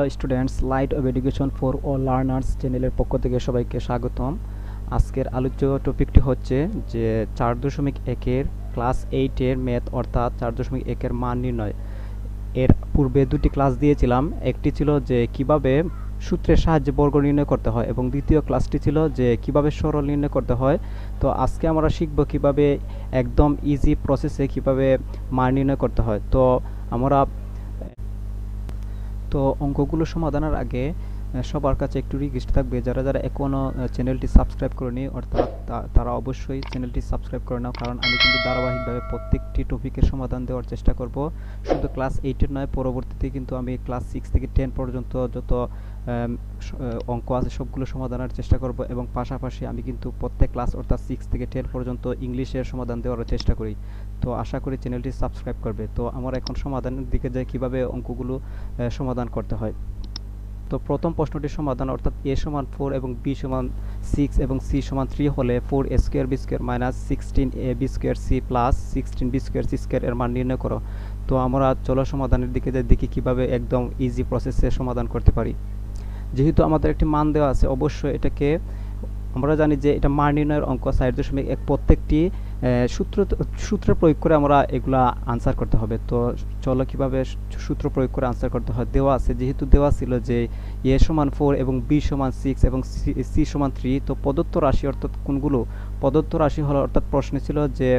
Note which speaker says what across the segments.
Speaker 1: Hello students, light off education for all learners চ্যানেলের পক্ষ থেকে সবাইকে স্বাগতম। আজকের আলোচ্য টপিকটি হচ্ছে যে 4.1-এর ক্লাস 8-এর ম্যাথ অর্থাৎ 4.1-এর মান নির্ণয়। এর পূর্বে দুটি ক্লাস দিয়েছিলাম। একটি ছিল যে কিভাবে সূত্রের সাহায্যে বর্গ নির্ণয় করতে হয় এবং দ্বিতীয় ক্লাসটি ছিল যে কিভাবে সরল নির্ণয় করতে হয়। তো আজকে আমরা শিখব কিভাবে একদম ইজি প্রসেসে কিভাবে মান নির্ণয় করতে হয়। আমরা অঙ্কগুলো সমাধানের আগে সবার কাছে একটু রিকোয়েস্ট থাকবে, যারা যারা এখনও চ্যানেলটি সাবস্ক্রাইব করেনি অর্থাৎ তারা অবশ্যই চ্যানেলটি সাবস্ক্রাইব করে নাও, কারণ আমি কিন্তু ধারাবাহিকভাবে প্রত্যেকটি টপিকের সমাধান দেওয়ার চেষ্টা করব। শুধু ক্লাস 8-এর নয়, পরবর্তীতে কিন্তু আমি ক্লাস 6 থেকে 10 পর্যন্ত যত অঙ্ক আছে সবগুলো সমাধানের চেষ্টা করব এবং পাশাপাশি আমি কিন্তু প্রত্যেক ক্লাস অর্থাৎ 6 থেকে 10 পর্যন্ত ইংলিশের সমাধান দেওয়ার চেষ্টা করি। তো আশা করি চ্যানেলটি সাবস্ক্রাইব করবে। তো আমরা এখন সমাধানের দিকে যাই, কিভাবে অঙ্কগুলো সমাধান করতে হয়। তো প্রথম প্রশ্নটির সমাধান অর্থাৎ a সমান 4 এবং b সমান 6 এবং c সমান 3 হলে 4a square b square minus 16ab square c plus 16b square c square এর মান নির্ণয় করো। তো আমরা চলো সমাধানের দিকে যাই, দেখি কিভাবে একদম ইজি প্রসেসে সমাধান করতে পারি। যেহেতু আমাদের একটি মান দেওয়া আছে, অবশ্যই এটাকে আমরা জানি যে এটা মান নির্ণয়ের অঙ্ক 4.1 প্রত্যেকটি সূত্র প্রয়োগ করে আমরা এগুলা আনসার করতে হবে। তো চলো কিভাবে সূত্র প্রয়োগ করে আনসার করতে হয়। দেওয়া আছে, যেহেতু দেওয়া ছিল যে a সমান 4 এবং b সমান 6 এবং c সমান 3, তো প্রদত্ত রাশি অর্থাৎ কোনগুলো প্রদত্ত রাশি হলো, অর্থাৎ প্রশ্নে ছিল যে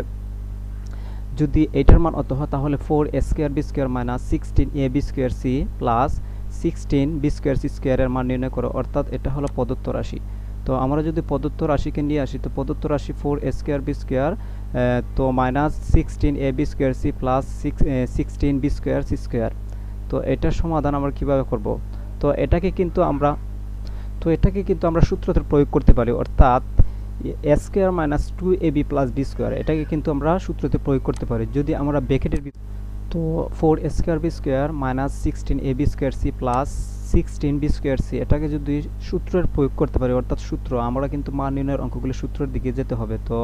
Speaker 1: যদি এটার মান অত হয় তাহলে 4a square b square minus 16ab square c plus 16b square c square এর মান নির্ণয় করো, অর্থাৎ এটা হলো প্রদত্ত রাশি। তো আমরা যদি প্রদত্ত রাশিকে নিয়ে আসি, তো প্রদত্ত রাশি 4a স্কয়ার b স্কয়ার তো minus 16ab square c plus 16b square c square. তো এটার সমাধান আমরা কিভাবে করব। তো এটাকে কিন্তু আমরা সূত্রতে প্রয়োগ করতে পারি, অর্থাৎ a square minus 2ab plus b square, এটাকে কিন্তু আমরা সূত্রতে প্রয়োগ করতে পারি। যদি আমরা ব্র্যাকেটের তো 4a square b square minus 16ab square c plus 16b square c, এটাকে যদি সূত্রের প্রয়োগ করতে পারি অর্থাৎ সূত্র, আমরা কিন্তু মান নির্ণয়ের অঙ্কগুলো সূত্রের দিকে যেতে হবে। তো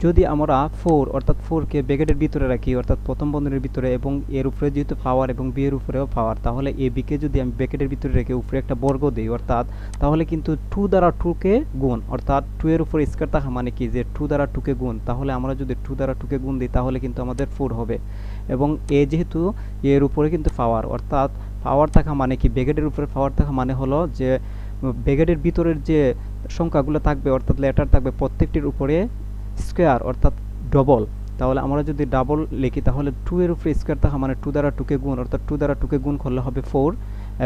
Speaker 1: যদি আমরা 4 অর্থাৎ 4কে ব্র্যাকেটের ভিতরে রাখি অর্থাৎ প্রথম বন্ধনীর ভিতরে এবং এর উপরে যেহেতু পাওয়ার এবং বি এর উপরেও পাওয়ার, তাহলে এ বিকে যদি আমি ব্র্যাকেটের ভিতরে রেখে উপরে একটা বর্গ দিই অর্থাৎ তাহলে কিন্তু 2 দ্বারা 2কে গুণ, অর্থাৎ 2 এর উপরে স্কয়ার থাকা মানে কি যে 2 দ্বারা 2কে গুণ, তাহলে আমরা যদি 2 দ্বারা 2কে গুণ দিই তাহলে কিন্তু আমাদের 4 হবে। এবং এ যেহেতু এর উপরে কিন্তু পাওয়ার, অর্থাৎ পাওয়ার থাকা মানে কি ব্র্যাকেটের উপরে পাওয়ার থাকা মানে হলো যে ব্র্যাকেটের ভিতরের যে সংখ্যাগুলো থাকবে অর্থাৎ লেটার থাকবে প্রত্যেকটির উপরে স্কয়ার অর্থাৎ ডবল। তাহলে আমরা যদি ডাবল লিখি তাহলে 2 এর উপরে স্কয়ার থাকা মানে 2 দ্বারা 2কে গুণ, অর্থাৎ 2 দ্বারা 2কে গুণ করলে হবে 4,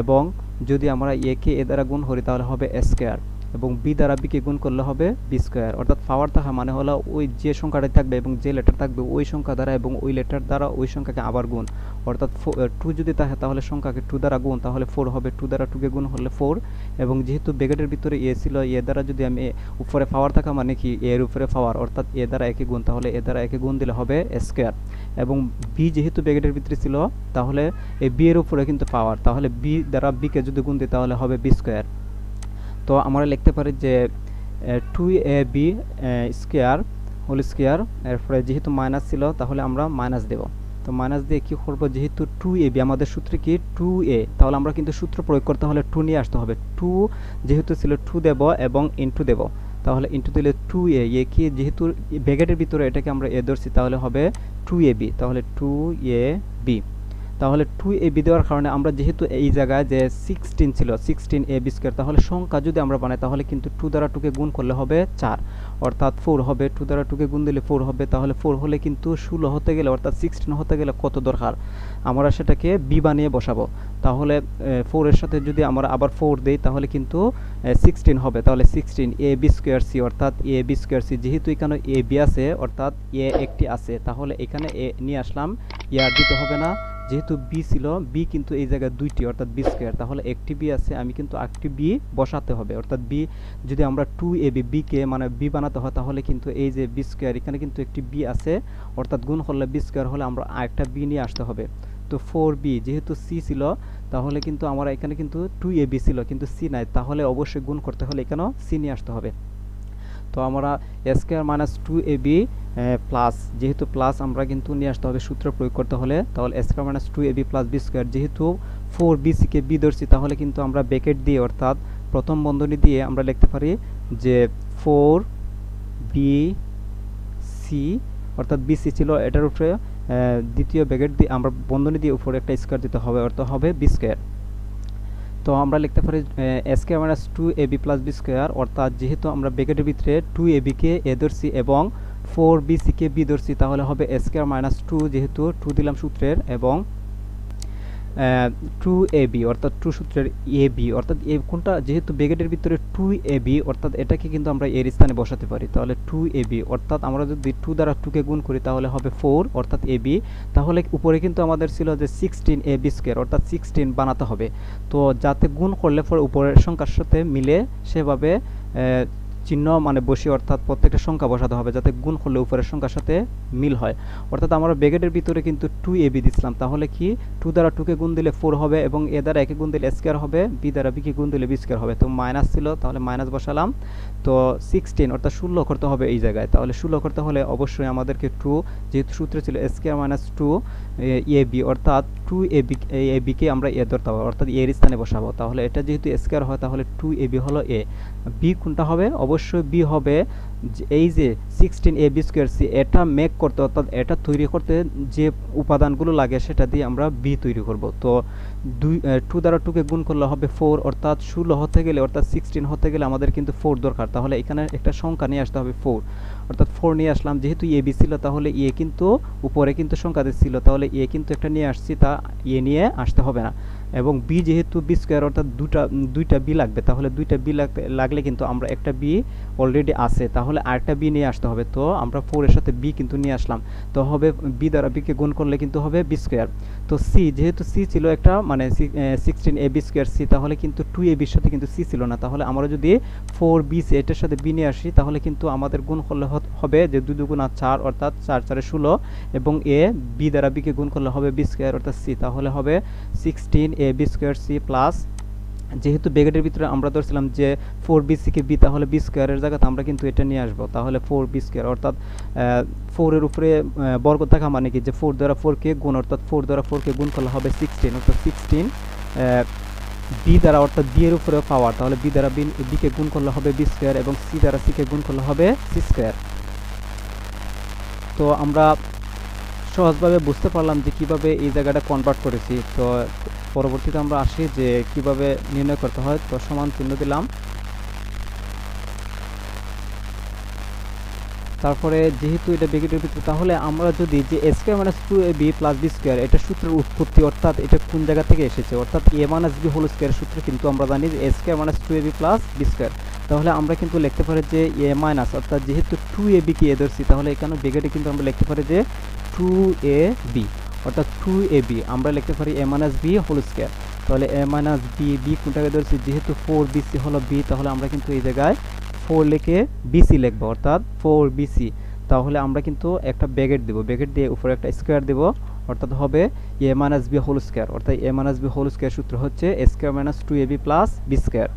Speaker 1: এবং যদি আমরা এ কে এ দ্বারা গুণ করি তাহলে হবে a স্কয়ার, এবং বি দ্বারা বিকে গুণ করলে হবে বি স্কয়ার। অর্থাৎ পাওয়ার থাকা মানে হলো ওই যে সংখ্যাটা থাকবে এবং যে লেটার থাকবে ওই সংখ্যা দ্বারা এবং ওই লেটার দ্বারা ওই সংখ্যাকে আবার গুণ, অর্থাৎ 2 যদি থাকে তাহলে সংখ্যাকে 2 দ্বারা গুণ তাহলে 4 হবে, 2 দ্বারা 2কে গুণ হলে 4, এবং যেহেতু ব্র্যাকেটের ভিতরে এ ছিল এ দ্বারা যদি আমি উপরে পাওয়ার থাকা মানে কি এর উপরে পাওয়ার অর্থাৎ এ দ্বারা একে গুণ, তাহলে এ দ্বারা একে গুণ দিলে হবে a স্কয়ার, এবং বি যেহেতু ব্র্যাকেটের ভিতরে ছিল তাহলে এই বি এর উপরে কিন্তু পাওয়ার, তাহলে বি দ্বারা বিকে যদি গুণ দিই তাহলে হবে বি স্কয়ার। তো আমরা লিখতে পারি যে 2ab স্কয়ার হোল স্কয়ার, এরপরে যেহেতু মাইনাস ছিল তাহলে আমরা মাইনাস দেব। তো মাইনাস দিয়ে কি করব, যেহেতু 2ab আমাদের সূত্রে কি 2a, তাহলে আমরা কিন্তু সূত্র প্রয়োগ করতে হলে 2 নিয়ে আসতে হবে। 2 যেহেতু ছিল 2 দেব এবং ইনটু দেব, তাহলে ইনটু দিলে 2a, এ কি যেহেতু ব্র্যাকেটের ভিতরে এটাকে আমরা এ ধরছি তাহলে হবে 2ab, তাহলে 2ab। তাহলে 2ab দেওয়ার কারণে আমরা যেহেতু এই জায়গায় যে 16 ছিল 16ab স্কয়ার, তাহলে সংখ্যা যদি আমরা বানাই তাহলে কিন্তু 2 দ্বারা 2কে গুণ করলে হবে 4, অর্থাৎ 4 হবে, 2 দ্বারা 2কে গুণ দিলে 4 হবে, তাহলে 4 হলে কিন্তু 16 হতে গেলে অর্থাৎ 16 হতে গেলে কত দরকার, আমরা সেটাকে b বানিয়ে বসাবো। তাহলে 4 এর সাথে যদি আমরা আবার 4 দেই তাহলে কিন্তু 16 হবে, তাহলে 16ab স্কয়ার c অর্থাৎ ab স্কয়ার c, যেহেতু এখানে ab আছে অর্থাৎ a একটি আছে তাহলে এখানে a নিয়ে আসলাম, আর দিতে হবে না। যেহেতু বি ছিল, বি কিন্তু এই জায়গায় দুইটি অর্থাৎ বি স্কয়ার, তাহলে একটি বি আছে, আমি কিন্তু একটি বি বসাতে হবে, অর্থাৎ বি যদি আমরা 2ab বিকে মানে বি বানাতে হয় তাহলে কিন্তু এই যে বি স্কয়ার এখানে কিন্তু একটি বি আছে, অর্থাৎ গুণ করলে বি স্কয়ার হলে আমরা আরেকটা বি নিয়ে আসতে হবে। তো 4b যেহেতু সি ছিল তাহলে কিন্তু আমরা এখানে কিন্তু 2ab ছিল কিন্তু সি নাই, তাহলে অবশ্যই গুণ করতে হলে এখানেও সি নিয়ে আসতে হবে। তো আমরা a square minus 2ab plus, যেহেতু প্লাস আমরা কিন্তু নিয়ে আসতে হবে সূত্র প্রয়োগ করতে হলে, তাহলে এ square minus 2ab plus B square, যেহেতু 4bc কে বি ধরছি তাহলে কিন্তু আমরা ব্র্যাকেট দিয়ে অর্থাৎ প্রথম বন্ধনী দিয়ে আমরা লিখতে পারি যে 4bc অর্থাৎ bc ছিল, এটার উপরে দ্বিতীয় ব্র্যাকেট দিয়ে আমরা বন্ধনী দিয়ে উপরে একটা স্কোয়ার দিতে হবে, অর্থাৎ হবে বি স্কোয়ার। তো আমরা লিখতে পারি A square minus 2ab plus B square, অর্থাৎ যেহেতু আমরা ব্র্যাকেটের ভিতরে 2ab কে এ ধরছি এবং 4bc কে বি ধরছি, তাহলে হবে এ স্কোয়ার মাইনাস 2, যেহেতু 2 দিলাম সূত্রের, এবং 2ab অর্থাৎ 2 সূত্রের ab, অর্থাৎ কোনটা যেহেতু ব্র্যাকেটের ভিতরে 2ab অর্থাৎ এটাকে কিন্তু আমরা এর স্থানে বসাতে পারি, তাহলে 2ab অর্থাৎ আমরা যদি 2 দ্বারা 2 কে গুণ করি তাহলে হবে 4 অর্থাৎ ab। তাহলে উপরে কিন্তু আমাদের ছিল যে 16ab স্কয়ার অর্থাৎ 16 বানাতে হবে, তো যাতে গুণ করলে পরে উপরের সংখ্যার সাথে মিলে সেভাবে চিহ্ন মানে বসিয়ে অর্থাৎ প্রত্যেকটা সংখ্যা বসাতে হবে যাতে গুণ করলে উপরের সংখ্যার সাথে মিল হয়। অর্থাৎ আমরা ব্র্যাকেটের ভিতরে কিন্তু 2ab দিছিলাম, তাহলে কি 2 দ্বারা 2 কে গুণ দিলে 4 হবে এবং a দ্বারা একে গুণ দিলে স্কয়ার হবে, b দ্বারা b কে গুণ দিলে b স্কয়ার হবে। তো মাইনাস ছিল তাহলে মাইনাস বসালাম, তো 16 অর্থাৎ 16 করতে হবে এই জায়গায়, তাহলে 16 করতে হলে অবশ্যই আমাদেরকে 2 যেহেতু সূত্রে ছিল স্কয়ার মাইনাস 2ab অর্থাৎ 2ab কে আমরা a ধরতে হবে অর্থাৎ a এর স্থানে বসাবো, তাহলে এটা যেহেতু স্কয়ার হয় তাহলে 2ab হলো a, b কোনটা হবে অবশ্যই b হবে এই যে 16ab স্কয়ার c, এটা মেক করতে অর্থাৎ এটা তৈরি করতে যে উপাদানগুলো লাগে সেটা দিয়ে আমরা b তৈরি করব। তো 2 দ্বারা 2 কে গুণ করলে হবে 4 অর্থাৎ 16 হতে গেলে অর্থাৎ 16 হতে গেলে আমাদের কিন্তু 4 দরকার, তাহলে এখানে একটা সংখ্যা নিয়ে আসতে হবে 4 অর্থাৎ 4 নিয়ে আসলাম, যেহেতু ab ছিল তাহলে a কিন্তু উপরে কিন্তু সংখ্যা ছিল, তাহলে a কিন্তু একটা নিয়ে আসছি, তা a নিয়ে আসতে হবে না, এবং b যেহেতু b স্কয়ার অর্থাৎ দুইটা b লাগবে, তাহলে দুইটা b লাগলে কিন্তু আমরা একটা b অলরেডি আছে, তাহলে আরেকটা b নিয়ে আসতে হবে, তো আমরা 4 এর সাথে b কিন্তু নিয়ে আসলাম, তো হবে b দ্বারা b কে গুণ করলে কিন্তু হবে b স্কয়ার। তো c যেহেতু c ছিল একটা মানে 16ab স্কয়ার c, তাহলে কিন্তু 2ab এর সাথে কিন্তু c ছিল না, তাহলে আমরা যদি 4bc এটার সাথে b নিয়ে আসি তাহলে কিন্তু আমাদের গুণ করলে হবে যে 2 2 4 অর্থাৎ 4 4 16 এবং a b দ্বারা b কে গুণ করলে হবে b স্কয়ার অর্থাৎ c, তাহলে হবে 16ab স্কয়ার c প্লাস, যেহেতু ব্র্যাকেটের ভিতরে আমরা ধরছিলাম যে 4bc কে b, তাহলে b স্কয়ারের জায়গাতে আমরা কিন্তু এটা নিয়ে আসব, তাহলে 4b স্কয়ার অর্থাৎ 4 এর উপরে বর্গ থাকা মানে কি যে 4 দ্বারা 4 কে গুণ অর্থাৎ 4 দ্বারা 4 কে গুণ করলে হবে 16 অর্থাৎ 16 b দ্বারা অর্থাৎ b এর উপরে পাওয়ার, তাহলে b দ্বারা b কে গুণ করলে হবে b স্কয়ার এবং c দ্বারা c কে গুণ করলে হবে c স্কয়ার। তো আমরা সহজভাবে বুঝতে পারলাম যে কিভাবে এই জায়গাটা কনভার্ট করেছি। তো পরবর্তীতে আমরা আসি যে কিভাবে নির্ণয় করতে হয়, তো সমান চিহ্ন দিলাম, তারপরে যেহেতু এটা ব্র্যাকেটের ভিতরে, তাহলে আমরা যদি যে a square minus 2ab plus b square এটা সূত্রের উৎপত্তি অর্থাৎ এটা কোন জায়গা থেকে এসেছে অর্থাৎ a minus b whole square সূত্র কিন্তু আমরা জানি যে a square minus 2ab plus b square, তাহলে আমরা কিন্তু লিখতে পারি যে a মাইনাস অর্থাৎ যেহেতু 2ab কে এ ধরছি তাহলে এখানে ব্র্যাকেটে কিন্তু আমরা লিখতে পারি যে 2ab অর্থাৎ 2ab আমরা লিখতে পারি a minus b whole square, তাহলে a মাইনাস b কোনটাকে ধরছি যেহেতু 4bc হলো b, তাহলে আমরা কিন্তু এই জায়গায় 4 লিখে bc লিখব অর্থাৎ 4bc, তাহলে আমরা কিন্তু একটা ব্র্যাকেট দেব, ব্র্যাকেট দিয়ে উপরে একটা স্কয়ার দেব অর্থাৎ হবে a minus b whole square, অর্থাৎ a minus b whole square সূত্র হচ্ছে a square minus 2ab plus b square.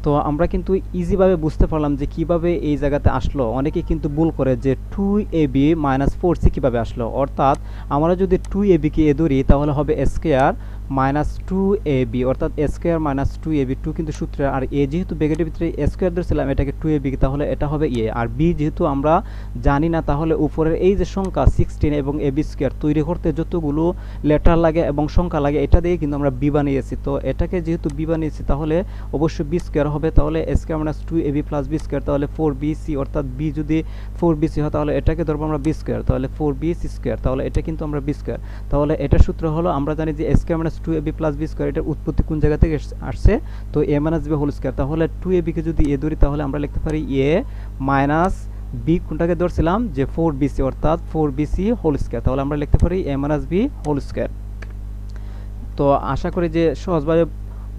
Speaker 1: তো আমরা কিন্তু ইজিভাবে বুঝতে পারলাম যে কিভাবে এই জায়গাতে আসলো, অনেকে কিন্তু ভুল করে যে 2ab মাইনাস 4c কিভাবে আসলো, অর্থাৎ আমরা যদি 2ab কে এ ধরি তাহলে হবে স্কয়ার মাইনাস 2ab অর্থাৎ স্কয়ার মাইনাস 2ab, 2 কিন্তু সূত্রে, আর a যেহেতু ব্র্যাকেটের ভিতরে স্কয়ার ধরছিলাম এটাকে 2ab, তাহলে এটা হবে a, আর b যেহেতু আমরা জানি না তাহলে উপরের এই যে সংখ্যা 16 এবং ab স্কয়ার তৈরি করতে যতগুলো লেটার লাগে এবং সংখ্যা লাগে এটা দিয়ে কিন্তু আমরা b বানিয়েছি, তো এটাকে যেহেতু b বানিয়েছি তাহলে অবশ্যই b স্কয়ার হবে, তাহলে square minus 2ab plus b square, তাহলে 4bc অর্থাৎ b যদি 4bc হয় তাহলে এটাকে ধরবো আমরা b স্কয়ার, তাহলে 4bc স্কয়ার, তাহলে এটা কিন্তু আমরা b স্কয়ার, তাহলে এটা সূত্র হলো আমরা জানি যে square minus 2ab plus b square এটার উৎপত্তি কোন জায়গা থেকে আসছে, তো a minus b whole square, তাহলে 2ab কে যদি a ধরি তাহলে আমরা লিখতে পারি a মাইনাস b কোনটাকে ধরছিলাম যে 4bc অর্থাৎ 4bc হোল স্কয়ার, তাহলে আমরা লিখতে পারি a minus b whole square. তো আশা করি যে সহজভাবে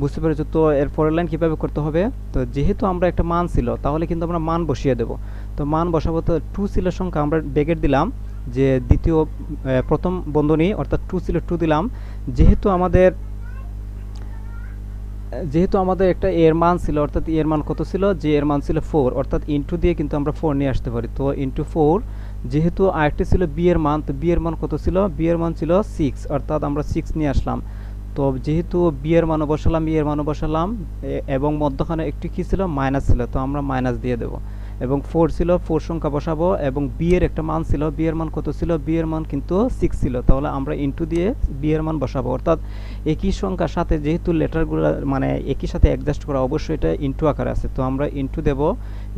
Speaker 1: বুঝতে পেরেছো। তো এর পরের লাইন কীভাবে করতে হবে, তো যেহেতু আমরা একটা মান ছিল তাহলে কিন্তু আমরা মান বসিয়ে দেব, তো মান বসাবো, তো 2 ছিল সংখ্যা আমরা ব্র্যাকেট দিলাম যে দ্বিতীয় প্রথম বন্ধনী অর্থাৎ 2 ছিল 2 দিলাম, যেহেতু আমাদের যেহেতু আমাদের একটা এর মান ছিল, অর্থাৎ এর মান কত ছিল, যে এর মান ছিল 4, অর্থাৎ ইনটু দিয়ে কিন্তু আমরা 4 নিয়ে আসতে পারি। তো ইনটু 4, যেহেতু আরেকটি ছিল বি এর মান, তো বি এর মান কত ছিল, বি এর মান ছিল 6, অর্থাৎ আমরা 6 নিয়ে আসলাম। তো যেহেতু বি এর মানও বসালাম, ই এর মানও বসালাম, এবং মধ্যখানে একটি কি ছিল, মাইনাস ছিল, তো আমরা মাইনাস দিয়ে দেব। এবং 4 ছিল, 4 সংখ্যা বসাবো, এবং বি এর একটা মান ছিল, বি এর মান কত ছিল, বি এর মান কিন্তু 6 ছিল, তাহলে আমরা ইনটু দিয়ে বি এর মান বসাবো। অর্থাৎ একই সংখ্যার সাথে যেহেতু লেটারগুলো মানে একই সাথে অ্যাডজাস্ট করা, অবশ্যই এটা ইনটু আকারে আছে, তো আমরা ইনটু দেব।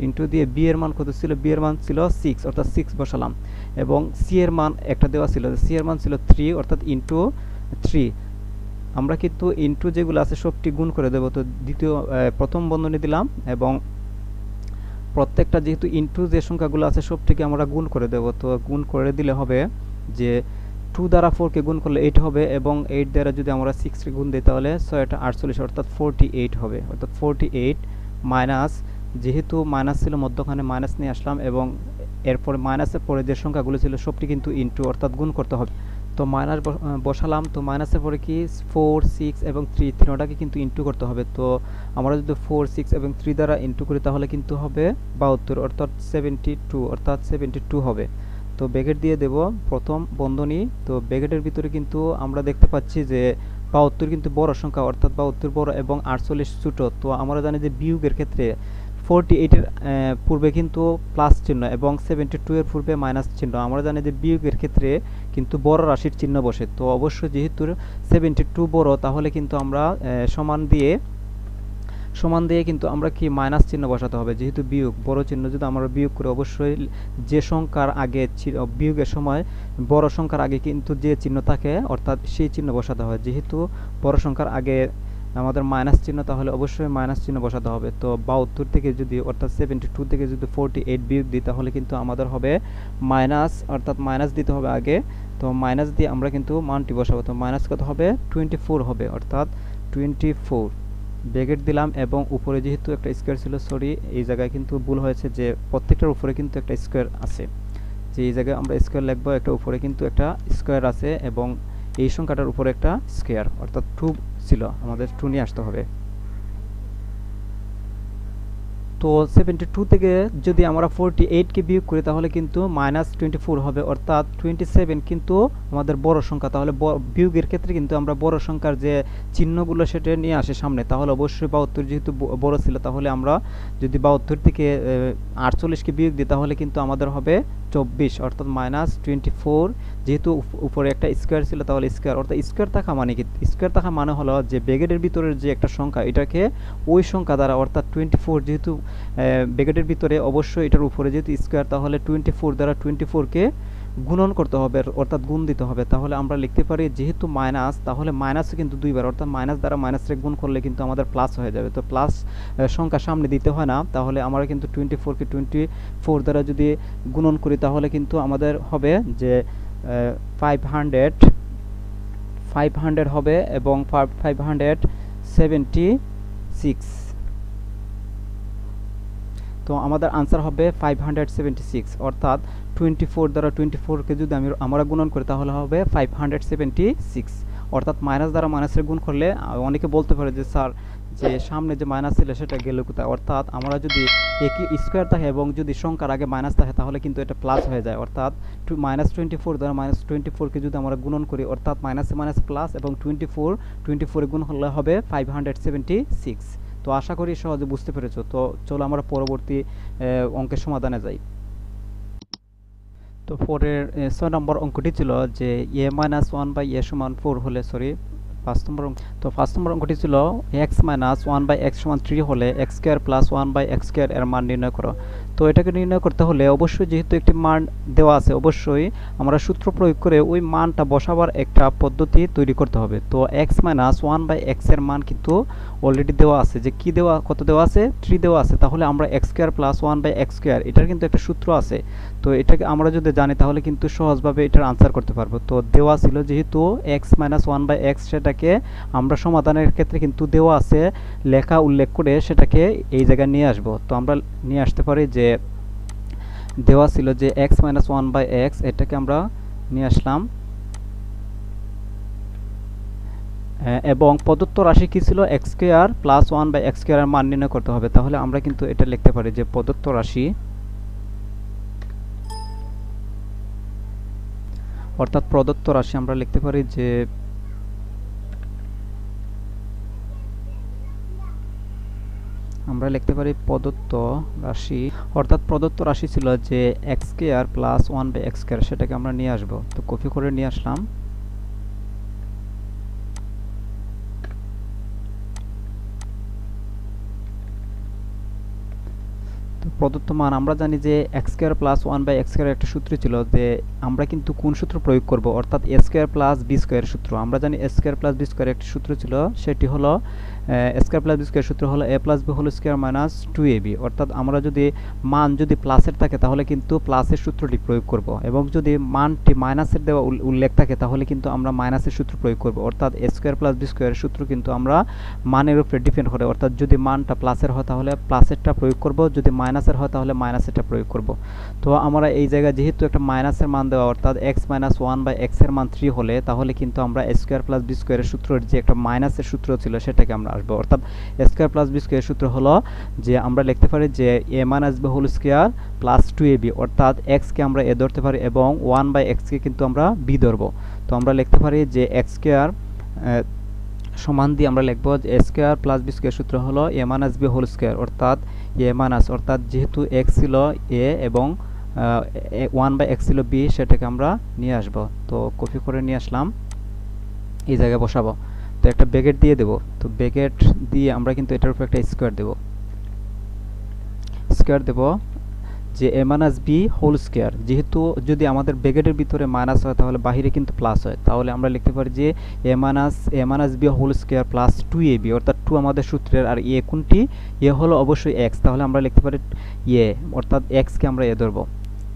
Speaker 1: ইনটু দিয়ে বি এর মান কত ছিল, বি এর মান ছিল 6, অর্থাৎ 6 বসালাম। এবং সি এর মান একটা দেওয়া ছিল, সি এর মান ছিল 3, অর্থাৎ ইনটু 3। আমরা কিন্তু ইনটু যেগুলো আছে সবটি গুণ করে দেব। তো প্রথম বন্ধনী দিলাম, এবং প্রত্যেকটা যেহেতু ইনটু যে সংখ্যাগুলো আছে সবটিকে আমরা গুণ করে দেব। তো গুণ করে দিলে হবে যে 2 দ্বারা 4 কে গুণ করলে 8 হবে, এবং 8 দ্বারা যদি আমরা 6 কে গুণ দিই তাহলে 6 48, অর্থাৎ 48 হবে। অর্থাৎ 48 মাইনাস, যেহেতু মাইনাস ছিল মধ্যখানে মাইনাস নিয়ে আসলাম, এবং এরপরে মাইনাসের পরে যে সংখ্যাগুলো ছিল সবটি কিন্তু ইনটু, অর্থাৎ গুণ করতে হবে। তো মাইনাস বসালাম, তো মাইনাসের পরে কি 4 6 এবং 3, তিনটাকে কিন্তু ইনটু করতে হবে। তো আমরা যদি 4 6 এবং 3 দ্বারা ইনটু করি তাহলে কিন্তু হবে 72, অর্থাৎ 72, অর্থাৎ 72 হবে। তো ব্র্যাকেট দিয়ে দেব প্রথম বন্ধনী। তো ব্র্যাকেটের ভিতরে কিন্তু আমরা দেখতে পাচ্ছি যে 72 কিন্তু বড় সংখ্যা, অর্থাৎ 72 বড় এবং 48 ছোট। তো আমরা জানি যে বিয়োগের ক্ষেত্রে 48 এর পূর্বে কিন্তু প্লাস চিহ্ন এবং 72 এর পূর্বে মাইনাস চিহ্ন। আমরা জানি যে বিয়োগের ক্ষেত্রে কিন্তু বড় রাশির চিহ্ন বসে। তো অবশ্যই যেহেতু 72 বড়, তাহলে কিন্তু আমরা সমান দিয়ে কিন্তু আমরা কি মাইনাস চিহ্ন বসাতে হবে, যেহেতু বিয়োগ বড় চিহ্ন যদি আমরা বিয়োগ করি, অবশ্যই যে সংখ্যার আগে বিয়োগের সময় বড় সংখ্যার আগে কিন্তু যে চিহ্ন থাকে, অর্থাৎ সেই চিহ্ন বসাতে হয়। যেহেতু বড় সংখ্যার আগে আমাদের মাইনাস চিহ্ন, তাহলে অবশ্যই মাইনাস চিহ্ন বসাতে হবে। তো 72 থেকে যদি, অর্থাৎ 72 থেকে যদি 48 বিয়োগ দিই তাহলে কিন্তু আমাদের হবে মাইনাস, অর্থাৎ মাইনাস দিতে হবে আগে। তো মাইনাস দিয়ে আমরা কিন্তু মানটি বসাবো। তো মাইনাস কত হবে, 24 হবে, অর্থাৎ 24 ব্র্যাকেট দিলাম। এবং উপরে যেহেতু একটা স্কোয়ার ছিল, সরি এই জায়গায় কিন্তু ভুল হয়েছে, যে প্রত্যেকটার উপরে কিন্তু একটা স্কোয়ার আছে, যে এই জায়গায় আমরা স্কোয়ার লিখবো, একটা উপরে কিন্তু একটা স্কোয়ার আছে, এবং এই সংখ্যাটার উপরে একটা স্কোয়ার, অর্থাৎ 2 ছিল, আমাদের 2 নিয়ে আসতে হবে। তো 72 থেকে যদি আমরা 48 কে বিয়োগ করি তাহলে কিন্তু -24 হবে, অর্থাৎ 27 কিন্তু আমাদের বড় সংখ্যা। তাহলে বিয়োগের ক্ষেত্রে কিন্তু আমরা বড় সংখ্যার যে চিহ্নগুলো সেটা নিয়ে আসে সামনে। তাহলে অবশ্যই 72 যেহেতু বড় ছিল, তাহলে আমরা যদি 72 থেকে 48 কে বিয়োগ দিই তাহলে কিন্তু আমাদের হবে 24, অর্থাৎ -24। যেহেতু উপরে একটা স্কোয়ার ছিল, তাহলে স্কোয়ার, অর্থাৎ স্কোয়ার থাকা মানে কি, স্কোয়ার থাকা মানে হলো যে ব্র্যাকেটের ভিতরের যে একটা সংখ্যা, এটাকে ওই সংখ্যা দ্বারা, অর্থাৎ 24 যেহেতু ব্র্যাকেটের ভিতরে, অবশ্যই এটার উপরে যেহেতু স্কোয়ার, তাহলে 24 দ্বারা 24 কে গুণন করতে হবে, অর্থাৎ গুণ দিতে হবে। তাহলে আমরা লিখতে পারি যেহেতু মাইনাস, তাহলে মাইনাসও কিন্তু দুইবার, অর্থাৎ মাইনাস দ্বারা মাইনাসে গুণ করলে কিন্তু আমাদের প্লাস হয়ে যাবে। তো প্লাস সংখ্যা সামনে দিতে হয় না, তাহলে আমরা কিন্তু 24 কে 24 দ্বারা যদি গুণন করি তাহলে কিন্তু আমাদের হবে যে 500 হবে, এবং 576। তো আমাদের আনসার হবে 576, অর্থাৎ 24 দ্বারা 24 কে যদি আমরা গুণন করি তাহলে হবে 576, অর্থাৎ মাইনাস দ্বারা মাইনাসের গুণ করলে অনেকে বলতে পারে যে স্যার যে সামনে যে মাইনাস ছিল সেটা গেল কোথায়, অর্থাৎ আমরা যদি একই স্কোয়ার থাকে এবং যদি সংখ্যার আগে মাইনাস থাকে তাহলে কিন্তু এটা প্লাস হয়ে যায়। অর্থাৎ -24 দ্বারা -24 কে যদি আমরা গুণন করি, অর্থাৎ মাইনাসে মাইনাস প্লাস, এবং 24 এ গুণ হলে হবে 576। তো আশা করি সহজে বুঝতে পেরেছো। তো চলো আমরা পরবর্তী অঙ্কের সমাধানে যাই। তো পরের 6 নম্বর অঙ্কটি ছিল যে a-1/a = 4 হলে, সরি 5 নম্বর অঙ্ক। তো 5 নম্বর অঙ্কটি ছিল x-1/x = 3 হলে x² + 1/x² এর মান নির্ণয় করো। তো এটাকে নির্ণয় করতে হলে অবশ্যই যেহেতু একটি মান দেওয়া আছে, অবশ্যই আমরা সূত্র প্রয়োগ করে ওই মানটা বসাবার একটা পদ্ধতি তৈরি করতে হবে। তো x-1/x এর মান কিন্তু অলরেডি দেওয়া আছে, যে কি দেওয়া, কত দেওয়া আছে, 3 দেওয়া আছে। তাহলে আমরা x² + 1/x² এটার কিন্তু একটা সূত্র আছে। তো এটাকে আমরা যদি জানি তাহলে কিন্তু সহজভাবে এটার আনসার করতে পারবো। তো দেওয়া ছিল যেহেতু x-1/x, সেটাকে আমরা সমাধানের ক্ষেত্রে কিন্তু দেওয়া আছে লেখা উল্লেখ করে সেটাকে এই জায়গায় নিয়ে আসব। তো আমরা নিয়ে আসতে পারি যে দেওয়া ছিল যে x-1/x, এটাকে আমরা নিয়ে আসলাম এবং প্রদত্ত রাশি কি ছিল এক্স স্কোয়ার প্লাস 1/x স্কোয়ারের মান নির্ণয় করতে হবে। তাহলে আমরা কিন্তু এটা লিখতে পারি যে প্রদত্ত রাশি অর্থাৎ প্রদত্ত রাশি আমরা লিখতে পারি যে প্রদত্ত রাশি অর্থাৎ প্রদত্ত রাশি ছিল যে x square plus 1/x square, সেটাকে আমরা নিয়ে আসব। তো কপি করে নিয়ে আসলাম। প্রদত্ত মান আমরা জানি যে x square plus 1/x square একটা সূত্র ছিল যে আমরা কিন্তু কোন সূত্র প্রয়োগ করব, অর্থাৎ এ স্কোয়ার প্লাস বি স্কোয়ারের সূত্র। আমরা জানি A square plus B square একটা সূত্র ছিল, সেটি হলো A square plus B square সূত্র হলো এ plus B whole square minus 2ab। অর্থাৎ আমরা যদি মান যদি প্লাসের থাকে তাহলে কিন্তু প্লাসের সূত্রটি প্রয়োগ করব, এবং যদি মানটি মাইনাসের দেওয়া উল্লেখ থাকে তাহলে কিন্তু আমরা মাইনাসের সূত্র প্রয়োগ করব। অর্থাৎ এ স্কোয়ার প্লাস বি স্কোয়ারের সূত্র কিন্তু আমরা মানের উপরে ডিপেন্ড করে, অর্থাৎ যদি মানটা প্লাসের হয় তাহলে প্লাসেরটা প্রয়োগ করব, যদি মাইনাসের হয় তাহলে মাইনাসেরটা প্রয়োগ করব। তো আমরা এই জায়গায় যেহেতু একটা মাইনাসের মান দেওয়া, অর্থাৎ x - 1/x এর মান 3 হলে তাহলে কিন্তু আমরা a স্কয়ার প্লাস b স্কয়ারের সূত্রের যে একটা মাইনাসের সূত্র ছিল সেটাকে আমরা আসবো। অর্থাৎ a স্কয়ার প্লাস b স্কয়ারের সূত্র হলো যে আমরা লিখতে পারি যে a - b whole square plus 2ab, অর্থাৎ x কে আমরা a ধরতে পারি এবং 1/x কে কিন্তু আমরা b ধরব। তো আমরা লিখতে পারি যে x স্কয়ার সমান দিয়ে আমরা লিখব যে a square plus b square সূত্র হলো a - b হোল স্কয়ার, অর্থাৎ অর্থাৎ যেহেতু x ছিল a এবং 1/x ছিল b, সেটাকে আমরা নিয়ে আসব। তো কপি করে নিয়ে আসলাম, এই জায়গায় বসাবো। তো একটা ব্র্যাকেট দিয়ে দেব। তো ব্র্যাকেট দিয়ে আমরা কিন্তু এটার উপর একটা স্কয়ার দেব যে a - b হোল স্কয়ার। যেহেতু যদি আমাদের ব্র্যাকেটের ভিতরে মাইনাস হয় তাহলে বাইরে কিন্তু প্লাস হয়, তাহলে আমরা লিখতে পারি যে a - b whole square plus 2ab, অর্থাৎ 2 আমাদের সূত্রের, আর a কোনটি? a হলো অবশ্যই x, তাহলে আমরা লিখতে পারি a, অর্থাৎ x কে আমরা a ধরব।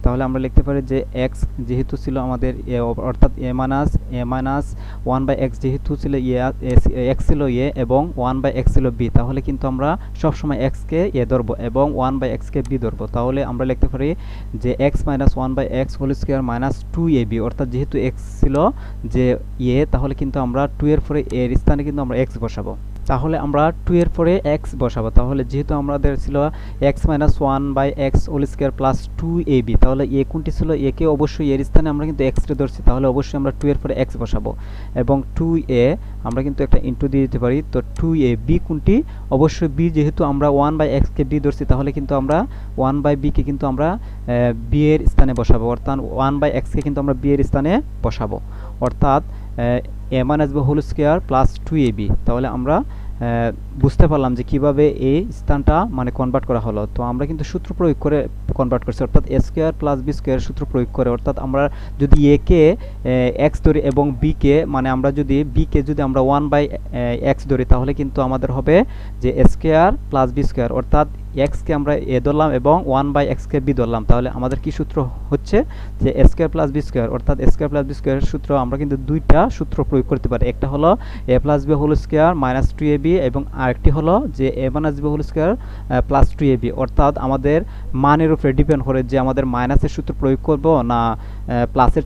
Speaker 1: তাহলে আমরা লিখতে পারি যে x যেহেতু ছিল আমাদের a, অর্থাৎ a - 1/x যেহেতু ছিল x ছিল a এবং 1/x ছিল b, তাহলে কিন্তু আমরা সবসময় x কে a ধরব এবং 1/x কে b ধরব। তাহলে আমরা লিখতে পারি যে x - 1/x whole square minus 2ab, অর্থাৎ যেহেতু x ছিল যে a, তাহলে কিন্তু আমরা 2 এর পরে a এর স্থানে কিন্তু আমরা x বসাবো। তাহলে আমরা 2 এর পরে x বসাবো। তাহলে যেহেতু আমাদের ছিল x - 1/x whole square plus 2ab, তাহলে a কোনটি ছিল? a কে অবশ্যই এর স্থানে আমরা কিন্তু x কে ধরছি, তাহলে অবশ্যই আমরা 2 এর পরে x বসাবো এবং 2a আমরা কিন্তু একটা ইনটু দিয়ে দিতে পারি। তো 2a, b কোনটি? অবশ্যই b, যেহেতু আমরা 1/x কে b ধরছি তাহলে কিন্তু আমরা 1/b কে কিন্তু আমরা b এর স্থানে বসাবো, অর্থাৎ 1/x কে কিন্তু আমরা b এর স্থানে বসাবো, অর্থাৎ a - b whole square plus 2ab। তাহলে আমরা বুঝতে পারলাম যে কিভাবে এই স্থানটা মানে কনভার্ট করা হলো। তো আমরা কিন্তু সূত্র প্রয়োগ করে কনভার্ট করছি, অর্থাৎ a square plus b square সূত্র প্রয়োগ করে। অর্থাৎ আমরা যদি a কে x ধরি এবং b কে মানে আমরা যদি b কে যদি আমরা 1/x ধরি তাহলে কিন্তু আমাদের হবে যে a square plus b square, অর্থাৎ x কে আমরা a ধরলাম এবং 1/x কে b ধরলাম। তাহলে আমাদের কি সূত্র হচ্ছে যে a square plus b square, অর্থাৎ a স্কয়ার প্লাস b স্কয়ারের সূত্র আমরা কিন্তু দুইটা সূত্র প্রয়োগ করতে পারি। একটা হলো a plus b whole square minus 2ab এবং আরেকটি হলো যে a - b whole square plus 2ab, অর্থাৎ আমাদের মানের উপরে ডিপেন্ড করে যে আমাদের মাইনাসের সূত্র প্রয়োগ করব না প্লাসের